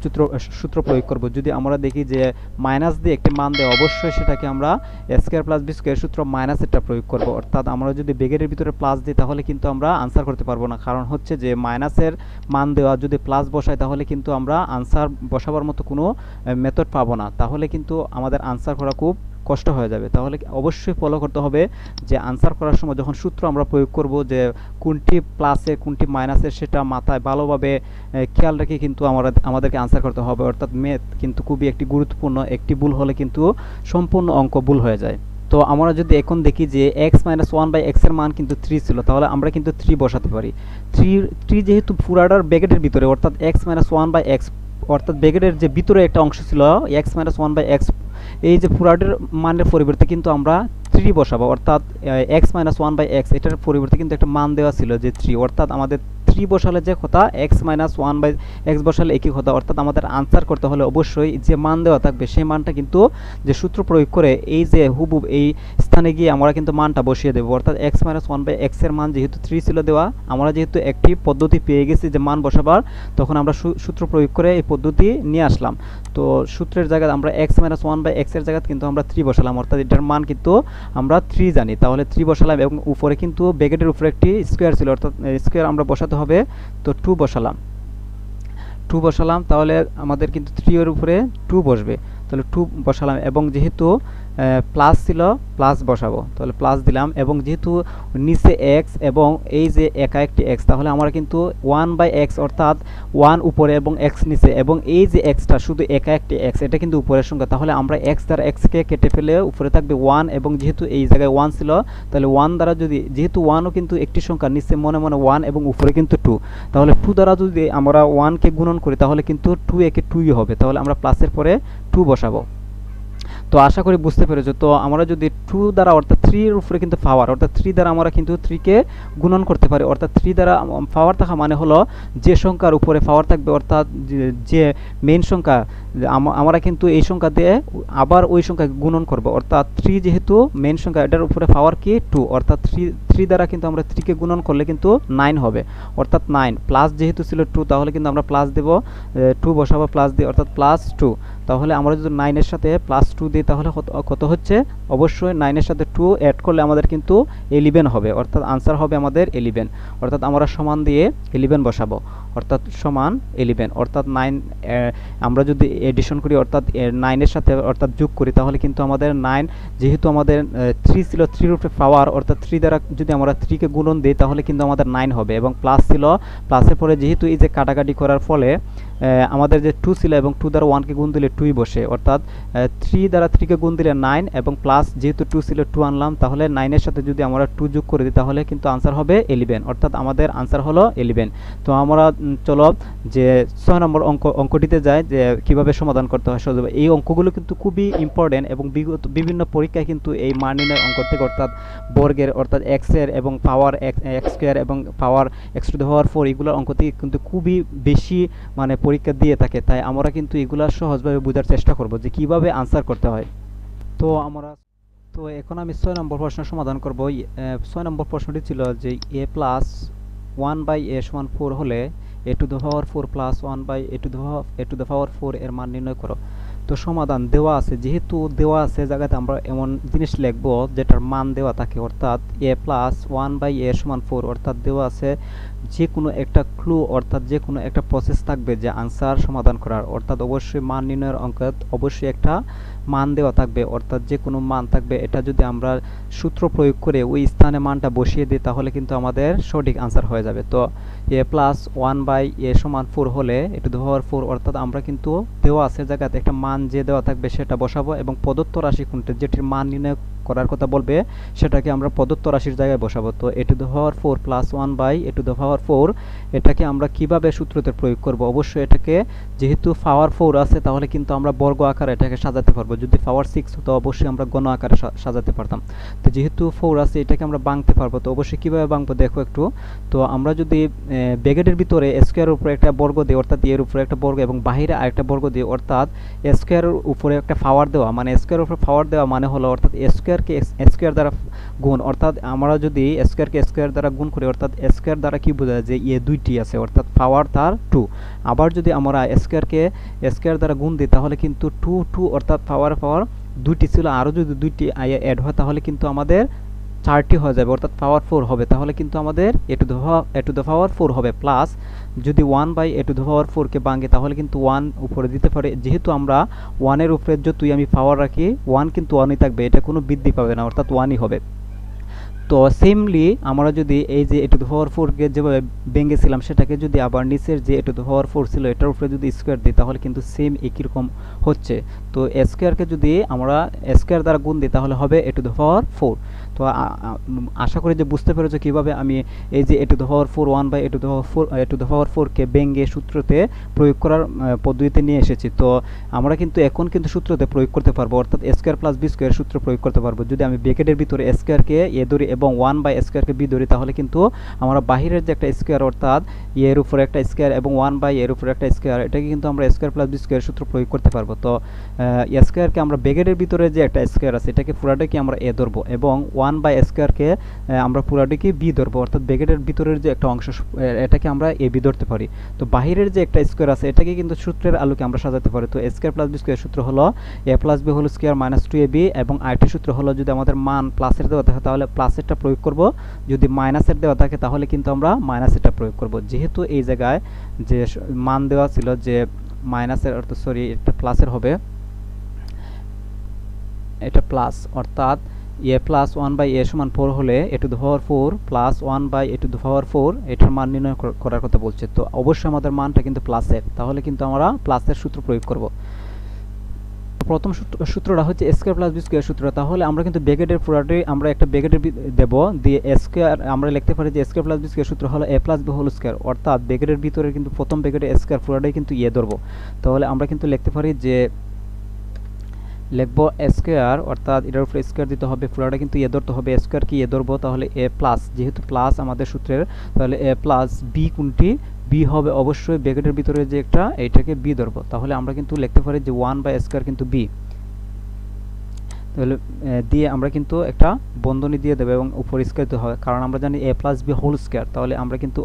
Speaker 1: সূত্র প্রয়োগ করব। যদি আমরা দেখি যে মাইনাস দিয়ে একটি মান দেয়, অবশ্যই সেটাকে আমরা a square plus b square সূত্র মাইনাসেরটা প্রয়োগ করব। অর্থাৎ আমরা যদি ব্র্যাকেটের ভিতরে প্লাস দিই তাহলে কিন্তু আমরা আনসার করতে পারবো না, কারণ হচ্ছে যে মাইনাসের মান দেওয়া যদি প্লাস বসাই তাহলে কিন্তু আমরা আনসার বসাবার মতো কোনো মেথড পাবো না, তাহলে কিন্তু আমাদের আনসার করা খুব কষ্ট হয়ে যাবে। তাহলে অবশ্যই ফলো করতে হবে যে আনসার করার সময় যখন সূত্র আমরা প্রয়োগ করব যে কোনটি প্লাসের কোনটি মাইনাসের সেটা মাথায় ভালোভাবে খেয়াল রেখে কিন্তু আমাদেরকে আনসার করতে হবে। অর্থাৎ ম্যাথ কিন্তু খুবই একটি গুরুত্বপূর্ণ, একটি ভুল হলে কিন্তু সম্পূর্ণ অঙ্ক ভুল হয়ে যায়। তো আমরা যদি এখন দেখি যে x - 1/x এর মান কিন্তু 3 ছিল, তাহলে আমরা কিন্তু 3 বসাতে পারি। 3 যেহেতু পুরাটার ব্র্যাকেটের ভিতরে, অর্থাৎ x - 1/x, অর্থাৎ ব্র্যাকেটের যে ভিতরে একটা অংশ ছিল x - 1/x, এই যে পুরাটার মানের পরিবর্তে কিন্তু আমরা 3 বসাবো, অর্থাৎ x - 1/x এটার পরিবর্তে কিন্তু একটা মান দেওয়া ছিল যে 3, অর্থাৎ আমাদের 3 বসালে যে কথা x মাইনাস 1/x বসালে একই কথা, অর্থাৎ আমাদের আনসার করতে হলে অবশ্যই যে মান দেওয়া থাকবে সেই মানটা কিন্তু যে সূত্র প্রয়োগ করে এই যে হুবহুব এই স্থানে গিয়ে আমরা কিন্তু মানটা বসিয়ে দেবো। অর্থাৎ x মাইনাস 1/x এর মান যেহেতু 3 ছিল দেওয়া, আমরা যেহেতু একটি পদ্ধতি পেয়ে গেছি যে মান বসাবার, তখন আমরা সূত্র প্রয়োগ করে এই পদ্ধতি নিয়ে আসলাম। তো সূত্রের জায়গায় আমরা x মাইনাস 1/x এর জায়গায় কিন্তু আমরা 3 বসালাম, অর্থাৎ এটার মান কিন্তু আমরা 3 জানি, তাহলে 3 বসালাম এবং উপরে কিন্তু ব্র্যাকেটের উপরে একটি স্কোয়ার ছিল, অর্থাৎ স্কোয়ার আমরা বসাতে হবে, তো 2 বসালাম, তাহলে আমাদের কিন্তু 3 এর উপরে 2 বসবে, তাহলে 2 বসালাম এবং যেহেতু প্লাস ছিল প্লাস বসাবো, তাহলে প্লাস দিলাম এবং যেহেতু নিচে x এবং এই যে একা একটি x, তাহলে আমরা কিন্তু 1/x অর্থাৎ 1 উপরে এবং x নিচে এবং এই যে xটা শুধু একা একটি x, এটা কিন্তু উপরের সংখ্যা, তাহলে আমরা x দ্বারা x কে কেটে ফেলে উপরে থাকবে 1 এবং যেহেতু এই জায়গায় 1 ছিল, তাহলে 1 দ্বারা যদি যেহেতু 1ও কিন্তু একটি সংখ্যা, নিচে মনে মনে 1 এবং উপরে কিন্তু 2, তাহলে 2 দ্বারা যদি আমরা 1 কে গুণন করি তাহলে কিন্তু 2 একে 2ই হবে, তাহলে আমরা প্লাসের পরে 2 বসাবো। তো আশা করি বুঝতে পেরেছো। তো আমরা যদি 2 দ্বারা অর্থাৎ 3 এর উপরে কিন্তু পাওয়ার, অর্থাৎ 3 দ্বারা আমরা কিন্তু 3 কে গুণন করতে পারি, অর্থাৎ 3 দ্বারা পাওয়ার থাকা মানে হলো যে সংখ্যার উপরে পাওয়ার থাকবে, অর্থাৎ যে মেইন সংখ্যা, আমরা কিন্তু এই সংখ্যা দিয়ে আবার ওই সংখ্যাকে গুণন করব, অর্থাৎ 3 যেহেতু মেইন সংখ্যা, এটার উপরে পাওয়ার কি 2, অর্থাৎ 3 দ্বারা কিন্তু আমরা 3 কে গুণন করলে কিন্তু 9 হবে, অর্থাৎ 9 প্লাস যেহেতু ছিল 2, তাহলে কিন্তু আমরা প্লাস দেব, 2 বসাবো প্লাস দিয়ে, অর্থাৎ প্লাস 2, তাহলে আমরা যদি 9 এর সাথে প্লাস 2 দিই তাহলে কত হচ্ছে, অবশ্যই 9 এর সাথে 2 অ্যাড করলে আমাদের কিন্তু 11 হবে, অর্থাৎ আনসার হবে আমাদের 11, অর্থাৎ আমরা সমান দিয়ে 11 বসাবো, অর্থাৎ সমান 11, অর্থাৎ 9 আমরা যদি এডিশন করি অর্থাৎ 9 এর সাথে অর্থাৎ যোগ করি তাহলে কিন্তু আমাদের 9 যেহেতু আমাদের 3 ছিল 3 এর উপরে পাওয়ার, অর্থাৎ 3 দ্বারা যদি আমরা 3 কে গুণন দিই তাহলে কিন্তু আমাদের 9 হবে এবং প্লাস ছিল, প্লাসের পরে যেহেতু এই যে কাটাকাটি করার ফলে আমাদের যে 2 ছিল এবং 2 দ্বারা 1 কে গুণ দিলে 2ই বসে, অর্থাৎ 3 দ্বারা 3 কে গুণ দিলে 9 এবং প্লাস যেহেতু 2 ছিল 2 আনলাম, তাহলে 9 এর সাথে যদি আমরা 2 যোগ করে দিই তাহলে কিন্তু আনসার হবে 11, অর্থাৎ আমাদের আনসার হলো 11। তো আমরা চলো যে 6 নম্বর অঙ্কটিতে যাই যে কিভাবে সমাধান করতে হয় সহজভাবে। এই অঙ্কগুলো কিন্তু খুবই ইম্পর্টেন্ট এবং বিভিন্ন পরীক্ষায় কিন্তু এই মান নির্ণয় অঙ্ক থেকে অর্থাৎ বর্গের অর্থাৎ x এর এবং পাওয়ার x স্কয়ার এবং পাওয়ার x টু দ্য পাওয়ার 4 এগুলোর অঙ্ক থেকে কিন্তু খুবই বেশি মানে পরীক্ষা দিয়ে থাকে, তাই আমরা কিন্তু এগুলা সহজভাবে বোঝার চেষ্টা করব যে কিভাবে আনসার করতে হয়। তো এখন আমি 6 নম্বর প্রশ্ন সমাধান করব। 6 নম্বর প্রশ্নটি ছিল যে a প্লাস 1/a সমান 4 হলে a two the power 4 plus 1/a two the power 4 এর মান নির্ণয় করো। তো সমাধান দেওয়া আছে, যেহেতু দেওয়া আছে জায়গাতে আমরা এমন জিনিস লিখব যেটার মান দেওয়া থাকে, অর্থাৎ a প্লাস 1/a সমান 4, অর্থাৎ দেওয়া আছে যে কোনো একটা ক্লু অর্থাৎ যে কোনো একটা প্রসেস থাকবে যে আনসার সমাধান করার, অর্থাৎ অবশ্যই মান নির্ণয়ের অঙ্কে অবশ্যই একটা মান দেওয়া থাকবে, অর্থাৎ যে কোনো মান থাকবে, এটা যদি আমরা সূত্র প্রয়োগ করে ওই স্থানে মানটা বসিয়ে দিই তাহলে কিন্তু আমাদের সঠিক আনসার হয়ে যাবে। তো a প্লাস 1/a সমান 4 হলে a টু দ্য পাওয়ার 4, অর্থাৎ আমরা কিন্তু দেওয়া আছে জায়গাতে একটা মান যে দেওয়া থাকবে সেটা বসাবো এবং প্রদত্ত রাশি কোনটা যেটির মান নির্ণয় করার কথা বলবে সেটাকে আমরা প্রদত্ত রাশির জায়গায় বসাবো। তো a two the power 4 plus 1/a two the power 4 এটাকে আমরা কিভাবে সূত্রতে প্রয়োগ করব, অবশ্যই এটাকে যেহেতু পাওয়ার 4 আছে তাহলে কিন্তু আমরা বর্গ আকারে এটাকে সাজাতে পারবো, যদি পাওয়ার 6 হতো অবশ্যই আমরা ঘন আকারে সাজাতে পারতাম। তো যেহেতু 4 আছে এটাকে আমরা ভাঙতে পারবো, তো অবশ্যই কিভাবে ভাঙবো দেখো একটু। তো আমরা যদি ব্র্যাকেটের ভিতরে স্কয়ারের উপরে একটা বর্গ দিই অর্থাৎ এর উপরে একটা বর্গ এবং বাইরে আরেকটা বর্গ দিই, অর্থাৎ স্কয়ারের উপরে একটা পাওয়ার দেওয়া মানে স্কয়ারের উপরে পাওয়ার দেওয়া মানে হলো অর্থাৎ স্কয়ারকে স্কয়ার দ্বারা গুণ, অর্থাৎ আমরা যদি স্কয়ারকে স্কয়ার দ্বারা গুণ করি অর্থাৎ স্কয়ার দ্বারা কি বোঝায় যে দুইটি আছে অর্থাৎ পাওয়ার তার 2, আবার যদি আমরা স্কয়ারকে স্কয়ার দ্বারা গুণ দিই তাহলে কিন্তু 2 অর্থাৎ পাওয়ার দুইটি ছিল, আরও যদি দুইটি অ্যাড হয় তাহলে কিন্তু আমাদের 4টি হয়ে যাবে অর্থাৎ পাওয়ার 4 হবে, তাহলে কিন্তু আমাদের a টু দ্য পাওয়ার 4 হবে, প্লাস যদি 1/a টু দ্য পাওয়ার 4 কে ভাঙি তাহলে কিন্তু 1 উপরে দিতে পারে, যেহেতু আমরা 1 এর উপরে যতই আমি পাওয়ার রাখি 1 কিন্তু 1ই থাকবে, এটা কোনো বৃদ্ধি পাবে না অর্থাৎ 1ই হবে। তো সেমলি আমরা যদি এই যে a টু দ্য পাওয়ার 4 কে যেভাবে ভেঙেছিলাম সেটাকে যদি আবার নিচের যে a টু দ্য পাওয়ার 4 ছিল এটার উপরে যদি স্কয়ার দিই তাহলে কিন্তু সেম একই রকম হচ্ছে। তো স্কয়ারকে যদি আমরা স্কয়ার দ্বারা গুণ দিই তাহলে হবে a টু দ্য পাওয়ার 4। তো আশা করি যে বুঝতে পেরেছো কিভাবে আমি এই যে a to the power 4 1 by a to the power 4 কে ভেঙে সূত্রতে প্রয়োগ করার পদ্ধতিতে নিয়ে এসেছি। তো আমরা কিন্তু এখন কিন্তু সূত্রতে প্রয়োগ করতে পারবো, অর্থাৎ a square plus B square সূত্র প্রয়োগ করতে পারবো। যদি আমি ব্র্যাকেটের ভিতরে এ স্কোয়ারকে এ ধরি এবং 1 বাই স্কোয়ারকে বি ধরি, তাহলে কিন্তু আমরা বাহিরের যে একটা স্কোয়ার অর্থাৎ এর উপরে একটা স্কোয়ার এবং 1 বাই এর উপরে একটা স্কোয়ার, এটাকে কিন্তু আমরা স্কোয়ার প্লাস বি স্কোয়ার সূত্র প্রয়োগ করতে পারবো। তো এ স্কোয়ারকে আমরা ব্র্যাকেটের ভিতরে যে একটা স্কোয়ার আছে এটাকে পুরাটাকে আমরা এ ধরবো এবং 1 বাই স্কোয়ারকে আমরা পুরাটাকে বি ধরবো, অর্থাৎ ব্র্যাকেটের ভিতরের যে একটা অংশ এটাকে আমরা এ বি ধরতে পারি। তো বাহিরের যে একটা স্কোয়ার আছে এটাকে কিন্তু সূত্রের আলোকে আমরা সাজাতে পারি। তো a square plus B square সূত্র হলো এ plus B whole square minus 2ab, এবং আরেকটি সূত্র হলো যদি আমাদের মান প্লাসের দেওয়া থাকে তাহলে প্লাসেরটা প্রয়োগ করব, যদি মাইনাসের দেওয়া থাকে তাহলে কিন্তু আমরা মাইনাসেরটা প্রয়োগ করব। যেহেতু এই জায়গায় যে মান দেওয়া ছিল যে মাইনাসের অর্থাৎ সরি এটা প্লাসের হবে, এটা প্লাস, অর্থাৎ এ প্লাস 1 বাই এ সমান 4 হলে a to the power 4 plus 1 by a to the power 4 এটার মান নির্ণয় করার কথা বলছে। তো অবশ্যই আমাদের মানটা কিন্তু প্লাসের, তাহলে কিন্তু আমরা প্লাসের সূত্র প্রয়োগ করব। প্রথম সূত্রটা হচ্ছে এ স্কোয়ার প্লাস বি স্কোয়ার সূত্র। তাহলে আমরা কিন্তু ব্র্যাকেটের পুরাটাই আমরা একটা ব্র্যাকেটের দেব, দিয়ে এ স্কোয়ার আমরা লিখতে পারি যে এ স্কোয়ার প্লাস বি স্কোয়ার সূত্র হলো এ প্লাস বি হোল স্কোয়ার, অর্থাৎ ব্র্যাকেটের ভিতরে কিন্তু প্রথম ব্র্যাকেটে এ স্কোয়ার পুরাটাই কিন্তু ইয়ে ধরবো। তাহলে আমরা কিন্তু লিখতে পারি যে লিখবো এ স্কোয়ার, অর্থাৎ এটার উপরে স্কোয়ার দিতে হবে, পুরোটা কিন্তু এ ধরতে হবে, স্কোয়ার কি এ ধরবো, তাহলে এ প্লাস, যেহেতু প্লাস আমাদের সূত্রের, তাহলে এ প্লাস বি কোনটি, বি হবে অবশ্যই ব্র্যাকেটের ভিতরে যে একটা এইটাকে বি ধরবো। তাহলে আমরা কিন্তু লিখতে পারি যে 1 বাই স্কোয়ার কিন্তু বি, তাহলে দিয়ে আমরা কিন্তু একটা বন্ধনী দিয়ে দেবো এবং উপর স্কোয়ার দিতে হবে, কারণ আমরা জানি এ প্লাস বি হোল স্কোয়ার। তাহলে আমরা কিন্তু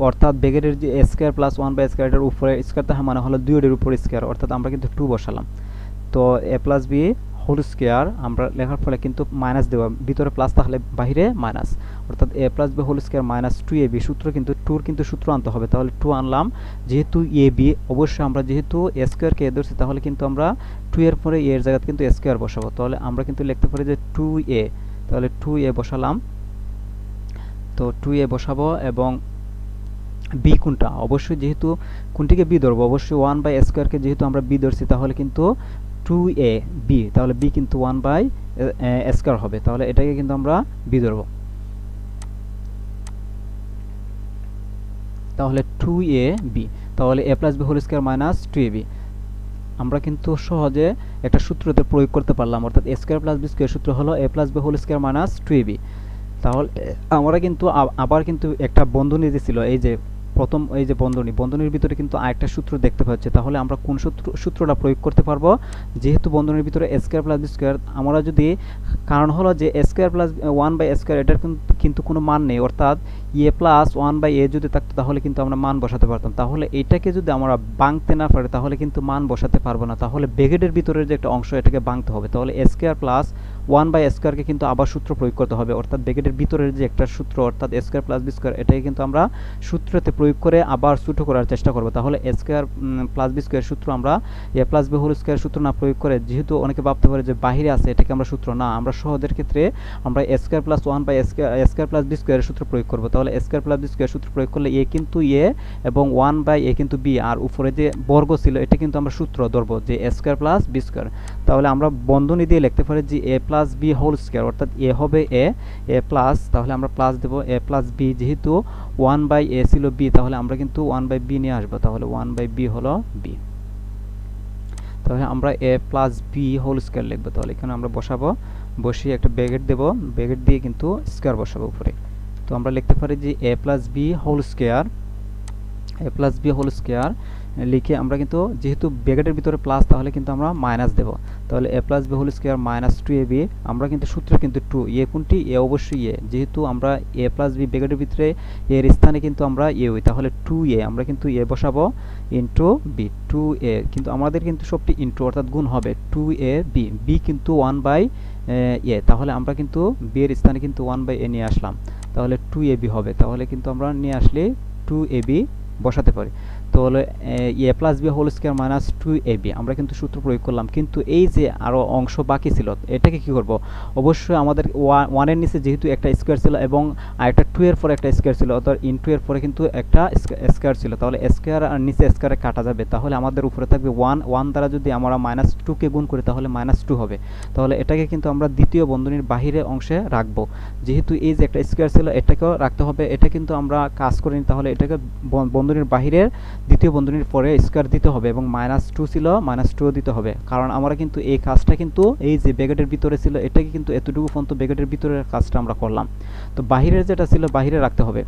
Speaker 1: অর্থাৎ ব্র্যাকেটের যে স্কোয়ার প্লাস 1 বাই স্কোয়ার এটার উপরে স্কোয়ার তাহলে মানে হলো 2 এর উপর স্কোয়ার, অর্থাৎ আমরা কিন্তু 2 বসালাম। তো এ প্লাস বি হোল স্কোয়ার আমরা লেখার ফলে কিন্তু মাইনাস দেওয়া, ভিতরে প্লাস তাহলে বাহিরে মাইনাস, অর্থাৎ a plus B whole square minus 2ab, সূত্র কিন্তু 2 কিন্তু সূত্র আনতে হবে, তাহলে 2 আনলাম। যেহেতু এ বি অবশ্যই আমরা যেহেতু এ স্কোয়ারকে এ ধরছি তাহলে কিন্তু আমরা 2 এর পরে এর জায়গাতে কিন্তু স্কোয়ার বসাবো, তাহলে আমরা কিন্তু লিখতে পারি যে 2a, তাহলে 2a বসালাম। তো 2a বসাবো এবং বি কোনটা, অবশ্যই যেহেতু কোনটিকে বি ধরবো, অবশ্যই 1 বাই স্কোয়ারকে যেহেতু আমরা বি ধরছি তাহলে কিন্তু 2ab, তাহলে বি কিন্তু 1 বাই স্কোয়ার হবে, তাহলে এটাকে কিন্তু আমরা বি ধরবো। তাহলে 2ab, তাহলে a plus B whole square minus 2ab আমরা কিন্তু সহজে একটা সূত্রতে প্রয়োগ করতে পারলাম, অর্থাৎ a square plus B square সূত্র হলো এ plus B whole square minus 2ab। তাহলে আমরা কিন্তু আবার কিন্তু একটা বন্ধনী দিয়েছিল, এই যে প্রথম এই যে বন্ধনীর ভিতরে কিন্তু আরেকটা সূত্র দেখতে পাচ্ছি, তাহলে আমরা কোন সূত্রটা প্রয়োগ করতে পারবো, যেহেতু বন্ধনীর ভিতরে এ স্কোয়ার প্লাস বি স্কোয়ার, আমরা যদি, কারণ হলো যে এ স্কোয়ার প্লাস 1 বাই স্কোয়ার এটার কিন্তু কোনো মান নেই, অর্থাৎ এ প্লাস 1 বাই এ যদি থাকতো তাহলে কিন্তু আমরা মান বসাতে পারতাম, তাহলে এটাকে যদি আমরা ভাঙতে না পারি তাহলে কিন্তু মান বসাতে পারবো না, তাহলে ব্র্যাকেটের ভিতরের যে একটা অংশ এটাকে ভাঙতে হবে, তাহলে এ স্কোয়ার প্লাস 1 বাই স্কোয়ারকে কিন্তু আবার সূত্র প্রয়োগ করতে হবে, অর্থাৎ ব্র্যাকেটের ভিতরের যে একটা সূত্র অর্থাৎ a square plus B square এটাকে কিন্তু আমরা সূত্রতে প্রয়োগ করে আবার ছোট করার চেষ্টা করব। তাহলে এ স্কোয়ার প্লাস বি স্কোয়ার সূত্র আমরা এ প্লাস বি হোল স্কোয়ার সূত্র না প্রয়োগ করে, যেহেতু অনেকে ভাবতে পারে যে বাহিরে আছে এটাকে আমরা সূত্র না, আমরা সহজের ক্ষেত্রে আমরা a square plus 1 by square plus b স্কোয়ারের সূত্র প্রয়োগ করব। তাহলে এ স্কোয়ার প্লাস বি স্কোয়ার সূত্র প্রয়োগ করলে এ কিন্তু এ এবং 1 বাই এ কিন্তু বি, আর উপরে যে বর্গ ছিল এটা কিন্তু আমরা সূত্র ধরবো যে এ স্কোয়ার প্লাস বি স্কোয়ার। তাহলে আমরা বন্ধনী দিয়ে লিখতে পারি যে এ প্লাস বি হোল স্কোয়ার, অর্থাৎ এ হবে এ প্লাস, তাহলে আমরা প্লাস দেবো এ প্লাস বি, যেহেতু 1 বাই এ ছিল বি তাহলে আমরা কিন্তু 1 বাই বি নিয়ে আসবো, তাহলে 1 বাই বি হলো বি। তাহলে আমরা এ প্লাস বি হোল স্কোয়ার লিখবো, তাহলে এখানে আমরা বসাবো, বসিয়ে একটা ব্র্যাকেট দেবো, ব্র্যাকেট দিয়ে কিন্তু স্কোয়ার বসাবো উপরে। তো আমরা লিখতে পারি যে এ প্লাস বি হোল স্কোয়ার, এ প্লাস বি হোল স্কোয়ার লিখে আমরা কিন্তু যেহেতু ব্র্যাকেটের ভিতরে প্লাস তাহলে কিন্তু আমরা মাইনাস দেব, তাহলে a plus B whole square minus 2ab, আমরা কিন্তু সূত্রে কিন্তু 2 এ কোনটি, এ অবশ্যই এ, যেহেতু আমরা এ প্লাস বি ব্র্যাকেটের ভিতরে এর স্থানে কিন্তু আমরা এ হই, তাহলে 2a আমরা কিন্তু এ বসাবো ইন্টু বি, 2a কিন্তু আমাদের কিন্তু সবটি ইন্টু অর্থাৎ গুণ হবে 2ab, বি কিন্তু 1 বাই এ, তাহলে আমরা কিন্তু বি এর স্থানে কিন্তু 1 বাই এ নিয়ে আসলাম, তাহলে 2ab হবে, তাহলে কিন্তু আমরা নিয়ে আসলে 2ab বসাতে পারি। তো হলো এ plus B whole square minus 2ab আমরা কিন্তু সূত্র প্রয়োগ করলাম, কিন্তু এই যে আরও অংশ বাকি ছিল এটাকে কি করব, অবশ্যই আমাদের ওয়ানের নিচে যেহেতু একটা স্কোয়ার ছিল এবং আরেকটা 2 এর পরে একটা স্কোয়ার ছিল, অর্থাৎ ইনটু এর পরে কিন্তু একটা স্কোয়ার ছিল, তাহলে স্কোয়ার আর নিচে স্কোয়ারে কাটা যাবে, তাহলে আমাদের উপরে থাকবে 1 দ্বারা যদি আমরা -2 গুণ করি তাহলে -2 হবে। তাহলে এটাকে কিন্তু আমরা দ্বিতীয় বন্ধনীর বাহিরে অংশে রাখবো, যেহেতু এই যে একটা স্কোয়ার ছিল এটাকেও রাখতে হবে, এটা কিন্তু আমরা কাজ করিনি, তাহলে এটাকে বন্ধনীর বাহিরের দ্বিতীয় বন্ধনীর পরে স্কোয়ার দিতে হবে এবং -2 ছিল -2 দিতে হবে, কারণ আমরা কিন্তু এই কাজটা কিন্তু এই যে ব্র্যাকেটের ভিতরে ছিল এটাকে কিন্তু এতটুকু পর্যন্ত ব্র্যাকেটের ভিতরের কাজটা আমরা করলাম, তো বাহিরের যেটা ছিল বাহিরে রাখতে হবে।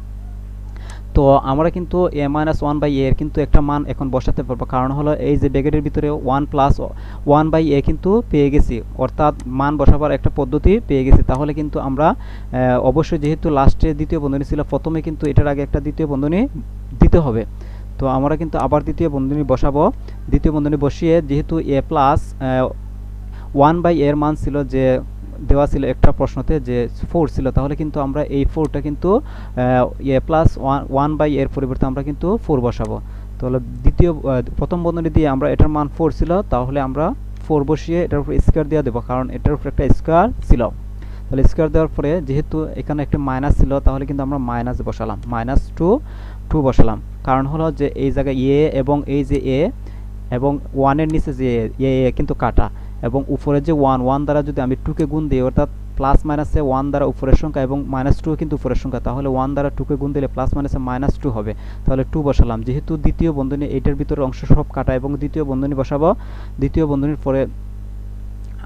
Speaker 1: তো আমরা কিন্তু a-1/a এর কিন্তু একটা মান এখন বসাতে পারবো, কারণ হলো এই যে ব্র্যাকেটের ভিতরে 1 + 1/a কিন্তু পেয়ে গেছি, অর্থাৎ মান বসাবার একটা পদ্ধতি পেয়ে গেছি। তাহলে কিন্তু আমরা অবশ্যই যেহেতু লাস্টে দ্বিতীয় বন্ধনী ছিল, প্রথমে কিন্তু এটার আগে একটা দ্বিতীয় বন্ধনী দিতে হবে, তো আমরা কিন্তু আবার দ্বিতীয় বন্ধনী বসাবো। দ্বিতীয় বন্ধনী বসিয়ে যেহেতু a প্লাস 1/a এর মান ছিল যে দেওয়া ছিল একটা প্রশ্নতে যে 4 ছিল, তাহলে কিন্তু আমরা এই 4টা কিন্তু a প্লাস 1/a এর পরিবর্তে আমরা কিন্তু 4 বসাবো। তাহলে প্রথম বন্ধনী দিয়ে আমরা এটার মান 4 ছিল, তাহলে আমরা 4 বসিয়ে এটার উপর স্কোয়ার দিয়ে দেবো, কারণ এটার উপর একটা স্কোয়ার ছিল। তাহলে স্কোয়ার দেওয়ার পরে যেহেতু এখানে একটা মাইনাস ছিল, তাহলে কিন্তু আমরা মাইনাস বসালাম, -2 বসালাম, কারণ হলো যে এই জায়গায় এ এবং এই যে এ এবং 1 এর নিচে যে এ কিন্তু কাটা, এবং উপরে যে 1 দ্বারা যদি আমি 2 কে গুণ দিই, অর্থাৎ প্লাস মাইনাসে 1 দ্বারা উপরের সংখ্যা এবং -2 কিন্তু উপরের সংখ্যা, তাহলে 1 দ্বারা 2 কে গুণ দিলে প্লাস মাইনাসে -2 হবে, তাহলে 2 বসালাম। যেহেতু দ্বিতীয় বন্ধনী এইটার ভিতরে অংশ সব কাটা এবং দ্বিতীয় বন্ধনী বসাবো, দ্বিতীয় বন্ধনীর পরে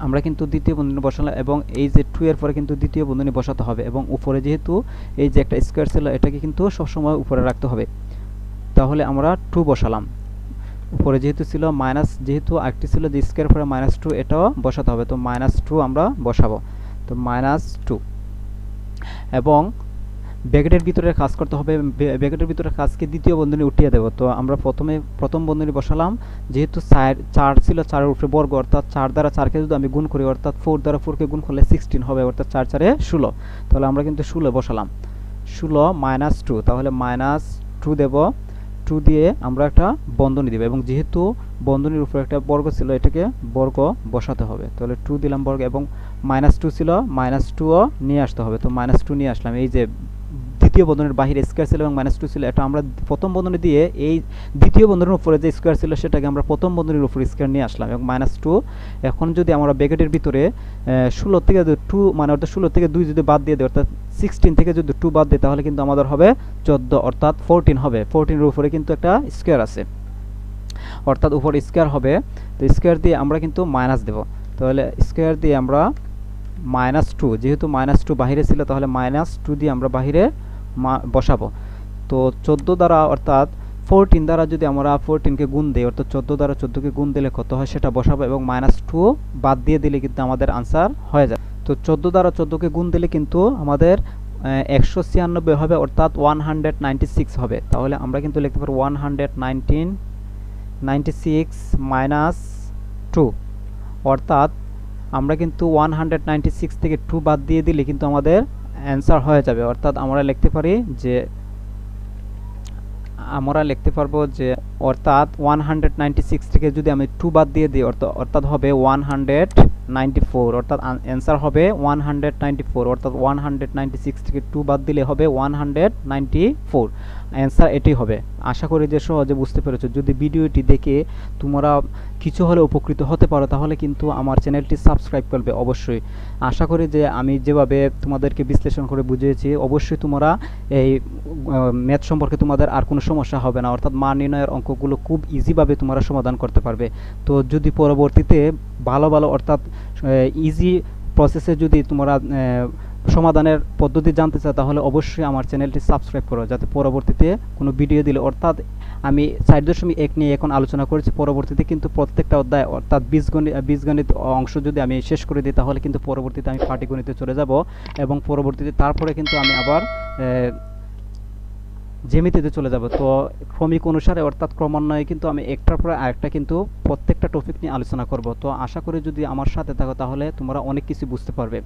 Speaker 1: আমরা কিন্তু দ্বিতীয় বন্ধনী বসালাম এবং এই যে 2 এর পরে কিন্তু দ্বিতীয় বন্ধনী বসাতে হবে, এবং উপরে যেহেতু এই যে একটা স্কোয়ার ছিল এটাকে কিন্তু সবসময় উপরে রাখতে হবে, তাহলে আমরা 2 বসালাম। উপরে যেহেতু ছিল মাইনাস, যেহেতু আরেকটি ছিল যে স্কোয়ার পরে -2 এটাও বসাতে হবে, তো -2 আমরা বসাবো, তো -2 এবং ব্র্যাকেটের ভিতরে কাজ করতে হবে। ব্র্যাকেটের ভিতরে কাজকে দ্বিতীয় বন্ধনী উঠিয়ে দেবো, তো আমরা প্রথম বন্ধনী বসালাম, যেহেতু 4 ছিল 4 এর উপরে বর্গ, অর্থাৎ 4 দ্বারা 4কে যদি আমি গুণ করি, অর্থাৎ 4 দ্বারা 4কে গুণ করলে 16 হবে, অর্থাৎ 4 4 16, তাহলে আমরা কিন্তু 16 বসালাম। 16 -2, তাহলে -2 দেব, 2 দিয়ে আমরা একটা বন্ধনী দেব, এবং যেহেতু বন্ধনীর উপরে একটা বর্গ ছিল এটাকে বর্গ বসাতে হবে, তাহলে 2 দিলাম বর্গ, এবং -2 ছিল -2ও নিয়ে আসতে হবে, তো -2 নিয়ে আসলাম। এই যে দ্বিতীয় বন্ধনীর বাহিরে স্কোয়ার ছিল এবং -2 ছিল, এটা আমরা প্রথম বন্ধনী দিয়ে এই দ্বিতীয় বন্ধনীর উপরে যে স্কোয়ার ছিল সেটাকে আমরা প্রথম বন্ধনীর উপরে স্কোয়ার নিয়ে আসলাম, এবং -2 এখন যদি আমরা ব্র্যাকেটের ভিতরে 16 থেকে 2 মানে অর্থাৎ 16 থেকে 2 যদি বাদ দিয়ে দিই, অর্থাৎ 16 থেকে যদি 2 বাদ দিই, তাহলে কিন্তু আমাদের হবে 14, অর্থাৎ 14 হবে। 14 এর উপরে কিন্তু একটা স্কোয়ার আছে, অর্থাৎ উপরে স্কোয়ার হবে, তো স্কোয়ার দিয়ে আমরা কিন্তু মাইনাস দেব, তাহলে স্কোয়ার দিয়ে আমরা -2, যেহেতু -2 বাহিরে ছিল তাহলে -2 দিয়ে আমরা বাহিরে বসাবো। তো 14 দ্বারা অর্থাৎ 14 দ্বারা যদি আমরা 14কে গুণ দিই, অর্থাৎ 14 দ্বারা 14কে গুণ দিলে কত হয় সেটা বসাবো, এবং -2 বাদ দিয়ে দিলে কিন্তু আমাদের আনসার হয়ে যায়। তো 14 দ্বারা 14কে গুণ দিলে কিন্তু আমাদের 196 হবে, অর্থাৎ 196 হবে। তাহলে আমরা কিন্তু লিখতে পারবো 196 -2, অর্থাৎ আমরা কিন্তু 196 থেকে 2 বাদ দিয়ে দিলে কিন্তু আমাদের অ্যান্সার হয়ে যাবে, অর্থাৎ আমরা লিখতে পারবো যে অর্থাৎ 196 থেকে যদি আমি 2 বাদ দিয়ে দিই, অর্থাৎ হবে 194, অর্থাৎ অ্যান্সার হবে 194, অর্থাৎ 196 থেকে 2 বাদ দিলে হবে 194, অ্যান্সার এটাই হবে। আশা করি যে সহজে বুঝতে পেরেছো। যদি ভিডিওটি দেখে তোমরা কিছু হলে উপকৃত হতে পারো তাহলে কিন্তু আমার চ্যানেলটি সাবস্ক্রাইব করবে অবশ্যই। আশা করি যে আমি যেভাবে তোমাদেরকে বিশ্লেষণ করে বুঝিয়েছি অবশ্যই তোমরা এই ম্যাথ সম্পর্কে তোমাদের আর কোনো সমস্যা হবে না, অর্থাৎ মান নির্ণয়ের অঙ্কগুলো খুব ইজিভাবে তোমরা সমাধান করতে পারবে। তো যদি পরবর্তীতে ভালো অর্থাৎ ইজি প্রসেসে যদি তোমরা সমাধানের পদ্ধতি জানতে চাও তাহলে অবশ্যই আমার চ্যানেলটি সাবস্ক্রাইব করো, যাতে পরবর্তীতে কোনো ভিডিও দিলে, অর্থাৎ আমি 4.1 নিয়ে এখন আলোচনা করেছি, পরবর্তীতে কিন্তু প্রত্যেকটা অধ্যায় অর্থাৎ বীজগণিত অংশ যদি আমি শেষ করে দিই তাহলে কিন্তু পরবর্তীতে আমি পাটিগণিতে চলে যাব, এবং পরবর্তীতে তারপরে কিন্তু আমি আবার জ্যামিতিতে চলে যাব। তো ক্রমিক অনুসারে অর্থাৎ ক্রমান্বয়ে কিন্তু আমি একটার পর আরেকটা কিন্তু প্রত্যেকটা টপিক নিয়ে আলোচনা করব। তো আশা করি যদি আমার সাথে থাকো তাহলে তোমরা অনেক কিছু বুঝতে পারবে।